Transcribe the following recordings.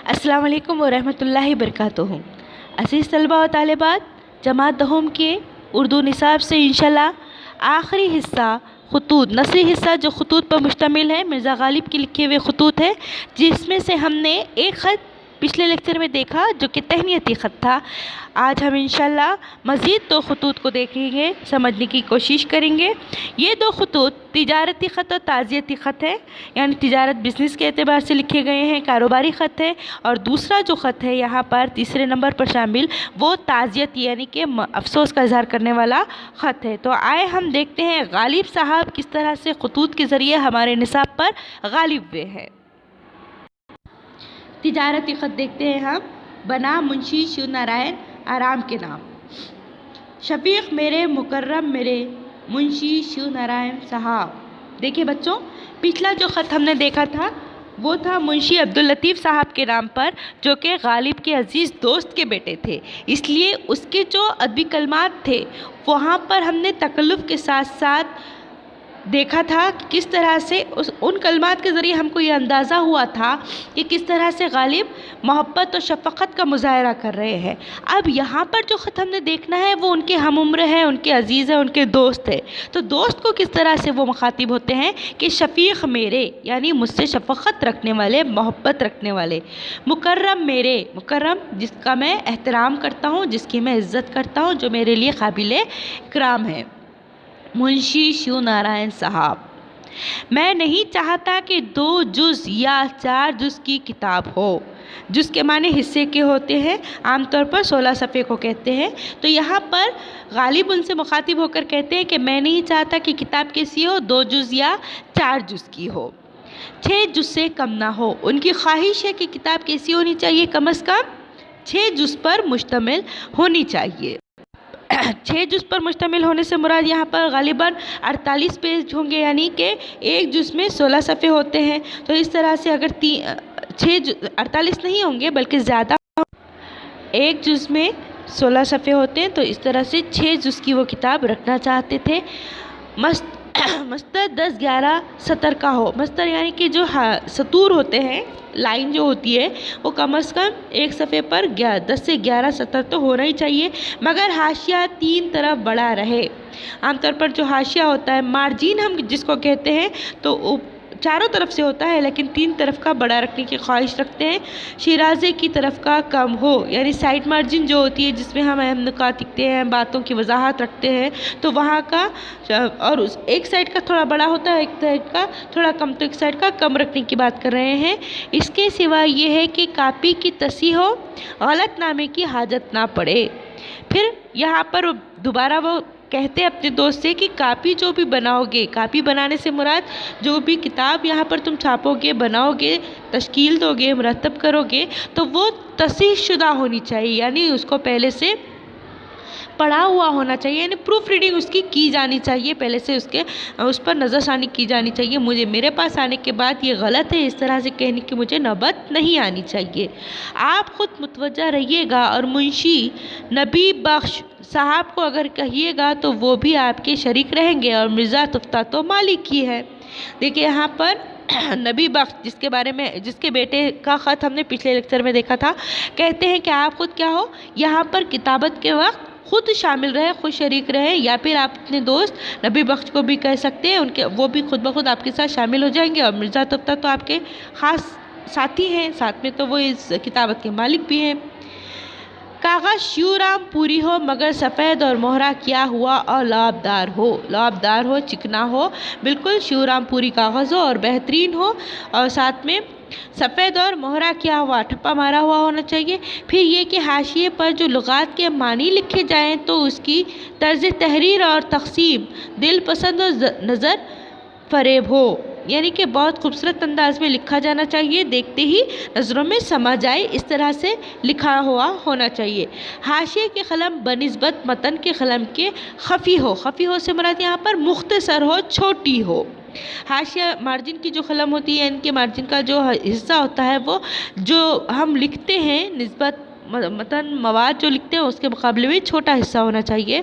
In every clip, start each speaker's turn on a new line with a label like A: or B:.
A: अस्सलाम वालेकुम वरहमतुल्लाहि वबरकातुहू। अज़ीज़ तलबा व तालिबात, जमात दहम के उर्दू निसाब से इंशाल्लाह आखिरी हिस्सा ख़ुतूत, नसरी हिस्सा जो ख़ुतूत पर मुश्तमिल है, मिर्ज़ा गालिब के लिखे हुए ख़ुतूत है, जिसमें से हमने एक ख़त पिछले लेक्चर में देखा जो कि तहनीती ख़त था। आज हम इंशाल्लाह मज़ीद दो ख़ुतूत को देखेंगे, समझने की कोशिश करेंगे। ये दो ख़ुतूत तिजारती ख़त और ताज़ियती ख़त है, यानी तिजारत बिज़नेस के एतबार से लिखे गए हैं, कारोबारी ख़त है। और दूसरा जो ख़त है यहाँ पर तीसरे नंबर पर शामिल, वो ताज़ियत यानी कि अफसोस का इज़हार करने वाला ख़त है। तो आए हम देखते हैं गालिब साहब किस तरह से ख़ुतूत के ज़रिए हमारे निसाब पर गालिब हुए हैं। तिजारती ख़त देखते हैं हम। बना मुंशी शिव नारायण आराम के नाम, शफीक मेरे मुकर्रम मेरे मुंशी शिव नारायण साहब। देखिए बच्चों, पिछला जो ख़त हमने देखा था वो था मुंशी अब्दुल लतीफ़ साहब के नाम पर, जो कि गालिब के अज़ीज़ दोस्त के बेटे थे। इसलिए उसके जो अदबी कलमात थे वहाँ पर हमने तकल्लुफ़ के साथ साथ देखा था कि किस तरह से उन कलमात के ज़रिए हमको ये अंदाज़ा हुआ था कि किस तरह से गालिब मोहब्बत और शफ़क़त का मुज़ाहरा कर रहे हैं। अब यहाँ पर जो ख़त हमने देखना है वो उनके हम उम्र है, उनके अज़ीज़ है, उनके दोस्त है। तो दोस्त को किस तरह से वो मुखातिब होते हैं कि शफ़ीक़ मेरे, यानी मुझसे शफ़क़त रखने वाले, मोहब्बत रखने वाले। मुकर्रम मेरे, मुकर्रम जिसका मैं एहतराम करता हूँ, जिसकी मैं इज़्ज़त करता हूँ, जो मेरे लिए काबिल इकराम है। मुंशी शिव नारायण साहब, मैं नहीं चाहता कि 2 जुज़ या 4 जुज़ की किताब हो। जुज़ के माने हिस्से के होते हैं, आमतौर पर 16 सफ़े को कहते हैं। तो यहाँ पर गालिब उनसे मुखातिब होकर कहते हैं कि मैं नहीं चाहता कि किताब कैसी हो, 2 जुज़ या 4 जुज़ की हो, 6 जुज़ से कम ना हो। उनकी ख्वाहिश है कि किताब कैसी होनी चाहिए, कम अज़ कम 6 जुज़ पर मुश्तमिल होनी चाहिए। 6 जुज़ पर मुश्तमिल होने से मुराद यहाँ पर गालिबन 48 पेज होंगे, यानी कि एक जुज़ में 16 सफ़े होते हैं। तो इस तरह से अगर 48 नहीं होंगे बल्कि ज़्यादा, एक जुज़ में 16 सफ़े होते हैं, तो इस तरह से 6 जुज़ की वो किताब रखना चाहते थे। मस्तर 10-11 सतर का हो। मस्तर यानी कि जो सतूर होते हैं, लाइन जो होती है वो कम अज़ कम एक सफ़े पर 10 से 11 सतर तो होना ही चाहिए, मगर हाशिया 3 तरफ बड़ा रहे। आमतौर पर जो हाशिया होता है, मार्जिन हम जिसको कहते हैं, तो चारों तरफ से होता है, लेकिन 3 तरफ का बड़ा रखने की ख्वाहिश रखते हैं। शिराज़े की तरफ का कम हो, यानी साइड मार्जिन जो होती है जिसमें हम अहम नुकात लिखते हैं, बातों की वजाहत रखते हैं, तो वहाँ का और उस एक साइड का थोड़ा बड़ा होता है, एक साइड का थोड़ा कम, तो एक साइड का कम रखने की बात कर रहे हैं। इसके सिवा ये है कि कापी की तसीह हो, गलत नामे की हाजत ना पड़े। फिर यहाँ पर दोबारा वो कहते हैं अपने दोस्त से कि कापी जो भी बनाओगे, कापी बनाने से मुराद जो भी किताब यहाँ पर तुम छापोगे, बनाओगे, तश्कील दोगे, मुरतब करोगे, तो वो तसीह शुदा होनी चाहिए, यानी उसको पहले से पढ़ा हुआ होना चाहिए, यानी प्रूफ रीडिंग उसकी की जानी चाहिए, पहले से उस पर नज़रसानी की जानी चाहिए। मुझे मेरे पास आने के बाद ये गलत है, इस तरह से कहने की मुझे नौबत नहीं आनी चाहिए। आप ख़ुद मुतवज्जा रहिएगा और मुंशी नबी बख्श साहब को अगर कहिएगा तो वो भी आपके शरीक रहेंगे, और मिर्ज़ा तुफ्ता तो मालिक ही है। देखिए यहाँ पर नबी बख्श जिसके बेटे का ख़त हमने पिछले लेक्चर में देखा था, कहते हैं कि आप ख़ुद क्या हो, यहाँ पर किताबत के वक्त खुद शामिल रहे, खुद शरीक रहे, या फिर आप अपने दोस्त नबी बख्श को भी कह सकते हैं, वो भी खुद ब खुद आपके साथ शामिल हो जाएंगे। और मिर्ज़ा तुफ्ता तो आपके ख़ास साथी हैं, साथ में तो वो इस किताबत के मालिक भी हैं। कागज़ शिवराम पूरी हो, मगर सफ़ेद और मोहरा किया हुआ और लाभदार हो, लाभदार हो, चिकना हो, बिल्कुल शिवराम पूरी कागज़ हो और बेहतरीन हो, और साथ में सफ़ेद और मोहरा किया हुआ, ठप्पा मारा हुआ होना चाहिए। फिर ये कि हाशिए पर जो लुगात के मानी लिखे जाएं तो उसकी तर्ज तहरीर और तक़सीम दिल पसंद और नज़र फ़रेब हो, यानी कि बहुत खूबसूरत अंदाज में लिखा जाना चाहिए, देखते ही नज़रों में समा जाए, इस तरह से लिखा हुआ होना चाहिए। हाशिए के कलम बनिस्बत मतन के कलम के खफ़ी हो, खफ़ी हो से मुराद यहाँ पर मुख्तसर हो, छोटी हो। हाशिया मार्जिन की जो कलम होती है, इनके मार्जिन का जो हिस्सा होता है, वो जो हम लिखते हैं निस्बत मतन मवाद जो लिखते हैं उसके मुकाबले में छोटा हिस्सा होना चाहिए।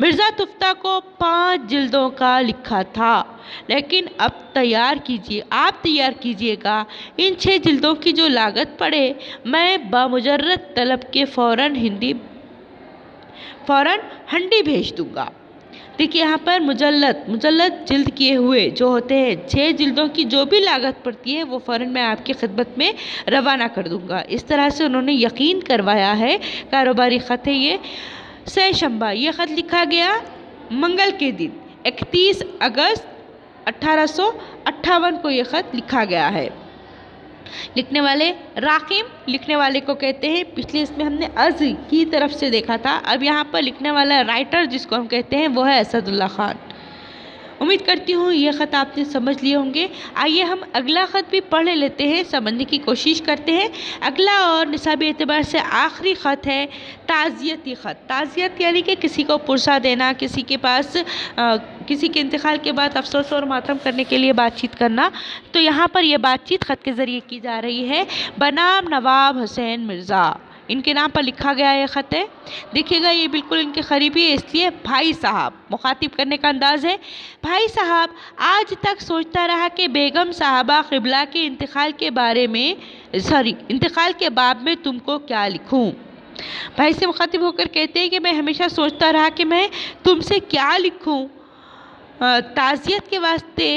A: मिर्ज़ा तुफ्ता को 5 जिल्दों का लिखा था, लेकिन अब आप तैयार कीजिएगा। इन 6 जिल्दों की जो लागत पड़े मैं बामुजर्रद तलब के फ़ौरन हंडी भेज दूंगा। देखिए यहाँ पर मुजल्लद जिल्द किए हुए जो होते हैं 6 जिल्दों की जो भी लागत पड़ती है वो फ़ौरन मैं आपकी खिदमत में रवाना कर दूंगा। इस तरह से उन्होंने यकीन करवाया है। कारोबारी ख़त है ये। शंबा, ये ख़त लिखा गया मंगल के दिन 31 अगस्त 1858 को ये ख़त लिखा गया है। लिखने वाले राकिम, लिखने वाले को कहते हैं, पिछले इसमें हमने अज़ की तरफ से देखा था, अब यहाँ पर लिखने वाला राइटर जिसको हम कहते हैं वो है असदुल्ला खान। उम्मीद करती हूँ ये ख़त आपने समझ लिए होंगे। आइए हम अगला ख़त भी पढ़ लेते हैं, समझने की कोशिश करते हैं। अगला और निसाबी एतबार से आखिरी ख़त है ताज़ियती ख़त। ताज़ियत यानी कि किसी को पुरसा देना, किसी के पास किसी के इंतकाल के बाद अफसोस और मातम करने के लिए बातचीत करना। तो यहाँ पर यह बातचीत ख़त के ज़रिए की जा रही है। बनाम नवाब हुसैन मिर्ज़ा, इनके नाम पर लिखा गया ये ख़त है। देखिएगा ये बिल्कुल इनके करीबी है, इसलिए भाई साहब मुखातिब करने का अंदाज़ है। भाई साहब, आज तक सोचता रहा कि बेगम साहबा क़िबला के इंतकाल के बाब में तुमको क्या लिखूं। भाई से मुखातिब होकर कहते हैं कि मैं हमेशा सोचता रहा कि मैं तुमसे क्या लिखूं। ताज़ियत के वास्ते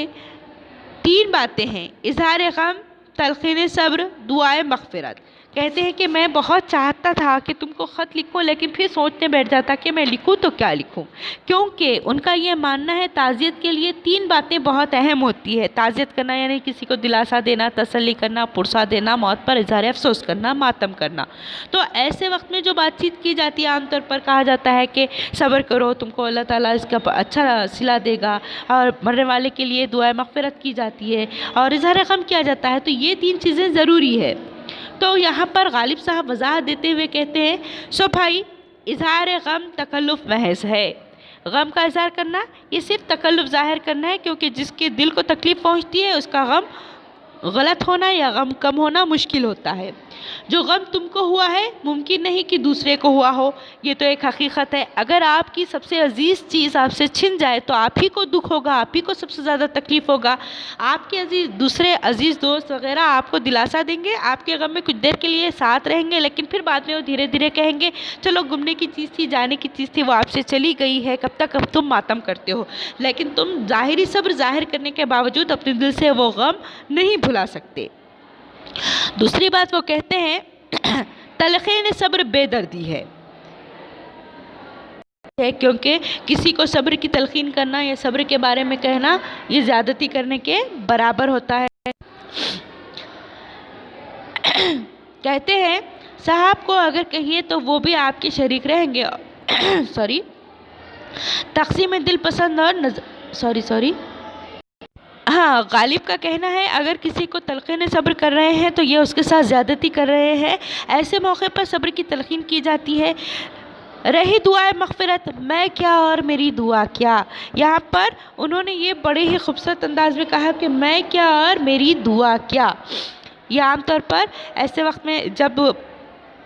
A: 3 बातें हैं, इज़हार गम, तलक़ीन सब्र, दुआए मग़फ़िरत। कहते हैं कि मैं बहुत चाहता था कि तुमको ख़त लिखूं, लेकिन फिर सोचने बैठ जाता कि मैं लिखूं तो क्या लिखूं, क्योंकि उनका ये मानना है ताज़ियत के लिए 3 बातें बहुत अहम होती है। ताज़ियत करना यानी किसी को दिलासा देना, तसल्ली करना, पुरसा देना, मौत पर इज़हार अफसोस करना, मातम करना। तो ऐसे वक्त में जो बातचीत की जाती है आमतौर पर कहा जाता है कि सब्र करो, तुमको अल्लाह ताला इसका अच्छा सिला देगा, और मरने वाले के लिए दुआए मग़फ़िरत की जाती है और इज़हार गम किया जाता है। तो ये 3 चीज़ें ज़रूरी है। तो यहाँ पर गालिब साहब वजाहत देते हुए कहते हैं, सो भाई, इज़हार गम तकल्लुफ़ महज़ है। गम का इज़हार करना ये सिर्फ तकल्लुफ़ ज़ाहिर करना है, क्योंकि जिसके दिल को तकलीफ़ पहुँचती है उसका गम गलत होना या गम कम होना मुश्किल होता है। जो गम तुमको हुआ है मुमकिन नहीं कि दूसरे को हुआ हो, ये तो एक हकीकत है। अगर आपकी सबसे अजीज़ चीज़ आपसे छिन जाए तो आप ही को दुख होगा, आप ही को सबसे ज़्यादा तकलीफ़ होगा। आपके दूसरे अजीज़ दोस्त वगैरह आपको दिलासा देंगे, आपके गम में कुछ देर के लिए साथ रहेंगे, लेकिन फिर बाद में वो धीरे धीरे कहेंगे चलो घूमने की चीज़ थी, जाने की चीज़ थी, वो आपसे चली गई है, कब तक अब तुम मातम करते हो। लेकिन तुम ज़ाहिरी सब्र ज़ाहिर करने के बावजूद अपने दिल से वो गम नहीं भुला सकते। दूसरी बात वो कहते हैं तलक़ीन सब्र बेदर्दी है, क्योंकि किसी को सब्र की तलक़ीन करना या सब्र के बारे में कहना ये ज़्यादती करने के बराबर होता है। कहते हैं साहब को अगर कहिए तो वो भी आपके शरीक रहेंगे। तक़सीम दिल पसंद और हाँ, गालिब का कहना है अगर किसी को तलक़ीन सब्र कर रहे हैं तो ये उसके साथ ज़्यादती कर रहे हैं। ऐसे मौके पर सब्र की तलक़ीन की जाती है। रही दुआए मग़फ़िरत, मैं क्या और मेरी दुआ क्या। यहाँ पर उन्होंने ये बड़े ही खूबसूरत अंदाज में कहा कि मैं क्या और मेरी दुआ क्या। ये आमतौर पर ऐसे वक्त में जब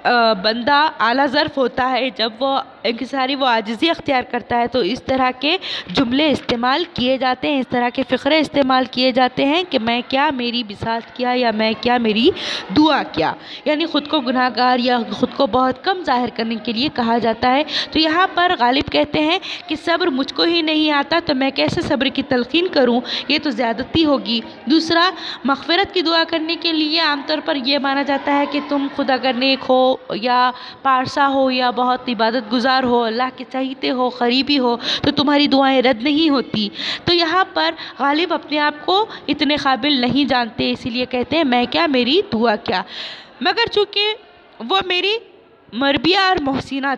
A: बंदा आला ज़र्फ़ होता है, जब वो इंकिसारी वो आजिज़ी अख्तियार करता है, तो इस तरह के जुमले इस्तेमाल किए जाते हैं, इस तरह के फ़िक्रे इस्तेमाल किए जाते हैं कि मैं क्या मेरी बिसात क्या, या मैं क्या मेरी दुआ क्या। यानी ख़ुद को गुनाहगार या ख़ुद को बहुत कम ज़ाहिर करने के लिए कहा जाता है। तो यहाँ पर गालिब कहते हैं कि सब्र मुझको ही नहीं आता तो मैं कैसे सब्र की तलक़ीन करूँ, ये तो ज़्यादती होगी। दूसरा, मग़फ़िरत की दुआ करने के लिए आमतौर पर यह माना जाता है कि तुम खुद अगर नेक हो या पारसा हो या बहुत इबादत गुजार हो, अल्लाह के चाहते हो, करीबी हो, तो तुम्हारी दुआएं रद्द नहीं होती। तो यहाँ पर गालिब अपने आप को इतने काबिल नहीं जानते, इसीलिए कहते हैं मैं क्या मेरी दुआ क्या। मगर चूँकि वो मेरी मरबिया और मोहसिना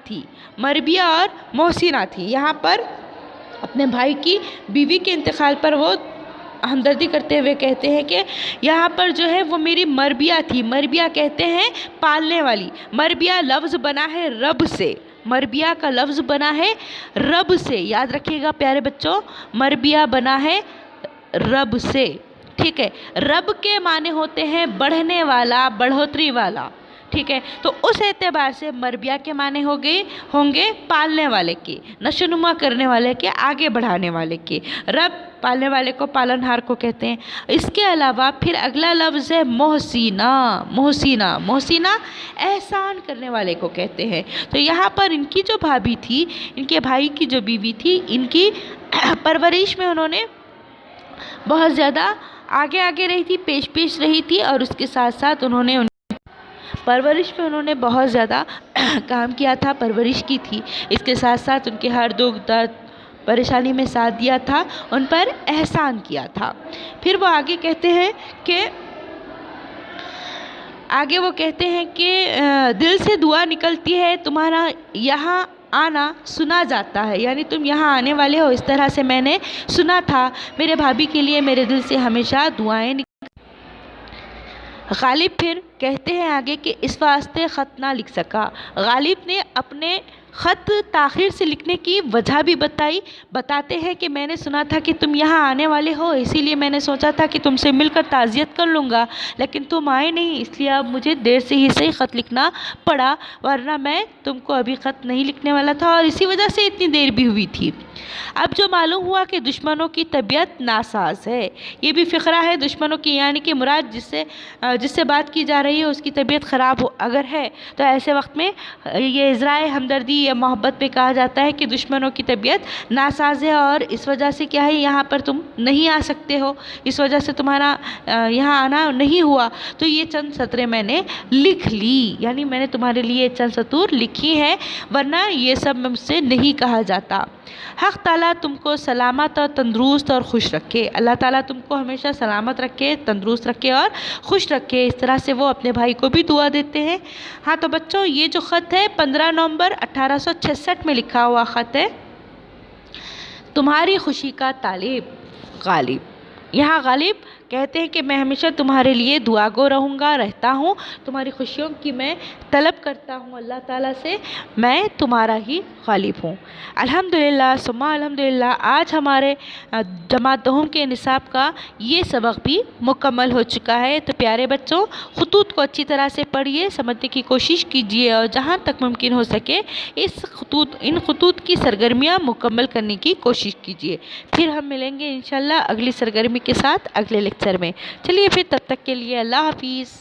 A: थी, यहाँ पर अपने भाई की बीवी के इंतकाल पर वो हमदर्दी करते हुए कहते हैं कि यहाँ पर जो है वो मेरी मरबिया थी। मरबिया कहते हैं पालने वाली। मरबिया लफ्ज़ बना है रब से, मरबिया का लफ्ज़ बना है रब से, याद रखिएगा प्यारे बच्चों, मरबिया बना है रब से। ठीक है, रब के माने होते हैं बढ़ने वाला, बढ़ोतरी वाला। ٹھیک ہے، تو اس اعتبار سے مربیہ کے معنی ہوں گے پالنے والے کے، نشوونما کرنے والے کے، آگے بڑھانے والے کے۔ رب پالنے والے کو پالنہار کو کہتے ہیں۔ اس کے علاوہ پھر اگلا لفظ ہے محسینہ۔ محسینہ احسان کرنے والے کو کہتے ہیں۔ تو یہاں پر ان کی جو بھابھی تھی، ان کے بھائی کی جو بیوی تھی، ان کی پرورش میں انہوں نے بہت زیادہ آگے رہی تھی، پیش رہی تھی، اور اس کے ساتھ ساتھ انہوں نے پرورش میں انہوں نے بہت زیادہ کام کیا تھا، پرورش کی تھی۔ اس کے ساتھ ساتھ ان کے ہر دکھ درد پریشانی میں ساتھ دیا تھا، ان پر احسان کیا تھا۔ پھر وہ آگے کہتے ہیں کہ دل سے دعا نکلتی ہے، تمہارا یہاں آنا سنا جاتا ہے، یعنی تم یہاں آنے والے ہو، اس طرح سے میں نے سنا تھا۔ میرے بھابھی کے لیے میرے دل سے ہمیشہ دعائیں غالب پھر کہتے ہیں آگے کہ اس واسطے خط نہ لکھ سکا۔ غالب نے اپنے خط تاخیر سے لکھنے کی وجہ بھی بتاتے ہیں کہ میں نے سنا تھا کہ تم یہاں آنے والے ہو، اسی لیے میں نے سوچا تھا کہ تم سے مل کر تعزیت کر لوں گا، لیکن تم آئے نہیں، اس لیے اب مجھے دیر سے ہی صحیح خط لکھنا پڑا، ورنہ میں تم کو ابھی خط نہیں لکھنے والا تھا، اور اسی وجہ سے اتنی دیر بھی ہوئی تھی۔ اب جو معلوم ہوا کہ دشمنوں کی طبیعت ناساز ہے، یہ بھی فقرہ ہے دشمنوں کی، یعنی کہ مراد جس سے بات کی جا رہی ہے اس کی طبیعت خراب اگر ہے تو ایسے وقت میں یہ اظہار ہمدردی یا محبت پہ کہا جاتا ہے کہ دشمنوں کی طبیعت ناساز ہے، اور اس وجہ سے کیا ہے یہاں پر تم نہیں آ سکتے ہو، اس وجہ سے تمہارا یہاں آنا نہیں ہوا، تو یہ چند سطریں میں نے لکھ لی، یعنی میں نے تمہارے لیے چند سطور لکھی ہے، ورنہ یہ سب مجھ سے نہیں کہا جاتا۔ حق تعالیٰ تم کو سلامت اور تندرست اور خوش رکھے۔ اللہ تعالیٰ تم کو ہمیشہ سلامت رکھے، تندرست رکھے اور خوش رکھے۔ اس طرح سے وہ اپنے بھائی کو بھی دعا دیتے ہیں۔ ہاں تو بچوں، یہ جو خط ہے 15 نومبر 1866 میں لکھا ہوا خط ہے، تمہاری خوشی کا طالب غالب۔ یہاں غالب کہتے ہیں کہ میں ہمیشہ تمہارے لیے دعا گو رہتا ہوں، تمہاری خوشیوں کی میں طلب کرتا ہوں اللہ تعالیٰ سے، میں تمہارا ہی غالب ہوں۔ الحمدللہ ثم الحمدللہ، آج ہمارے جماعت دہم کے نصاب کا یہ سبق بھی مکمل ہو چکا ہے۔ تو پیارے بچوں، خطوط کو اچھی طرح سے پڑھیے، سمجھنے کی کوشش کیجیے، اور جہاں تک ممکن ہو سکے ان خطوط کی سرگرمیاں مکمل کرنے کی کوشش کیجیے۔ پھر ہم ملیں گے انشاءاللہ اگلی سرگرمی کے ساتھ اگلے لیکچر میں۔ چلیے پھر، تب تک کے لیے اللہ حافظ۔